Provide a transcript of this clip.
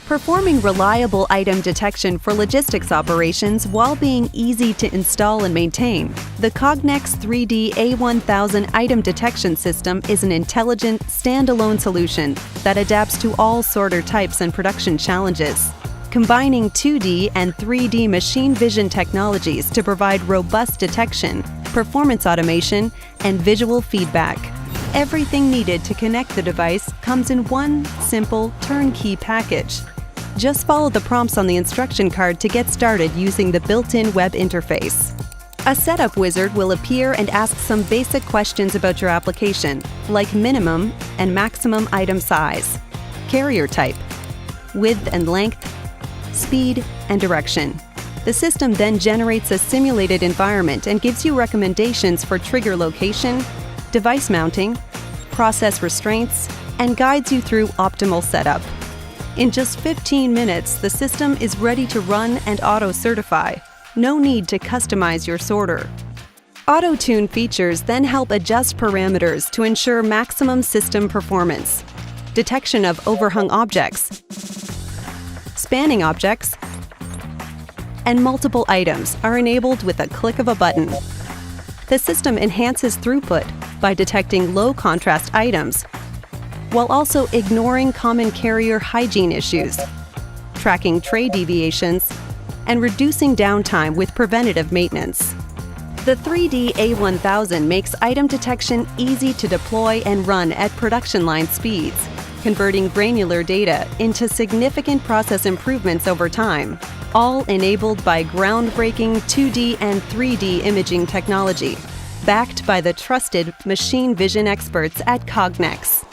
performing reliable item detection for logistics operations while being easy to install and maintain. The Cognex 3D A1000 item detection system is an intelligent, standalone solution that adapts to all sorter types and production challenges, combining 2D and 3D machine vision technologies to provide robust detection, performance automation, and visual feedback. Everything needed to connect the device comes in one simple, turnkey package. Just follow the prompts on the instruction card to get started using the built-in web interface. A setup wizard will appear and ask some basic questions about your application, like minimum and maximum item size, carrier type, width and length, speed, and direction. The system then generates a simulated environment and gives you recommendations for trigger location, device mounting, process restraints, and guides you through optimal setup. In just 15 minutes, the system is ready to run and auto-certify. No need to customize your sorter. Auto-tune features then help adjust parameters to ensure maximum system performance. Detection of overhung objects, spanning objects, and multiple items are enabled with a click of a button. The system enhances throughput by detecting low-contrast items, while also ignoring common carrier hygiene issues, tracking tray deviations, and reducing downtime with preventative maintenance. The 3D A1000 makes item detection easy to deploy and run at production line speeds, converting granular data into significant process improvements over time, all enabled by groundbreaking 2D and 3D imaging technology, backed by the trusted machine vision experts at Cognex.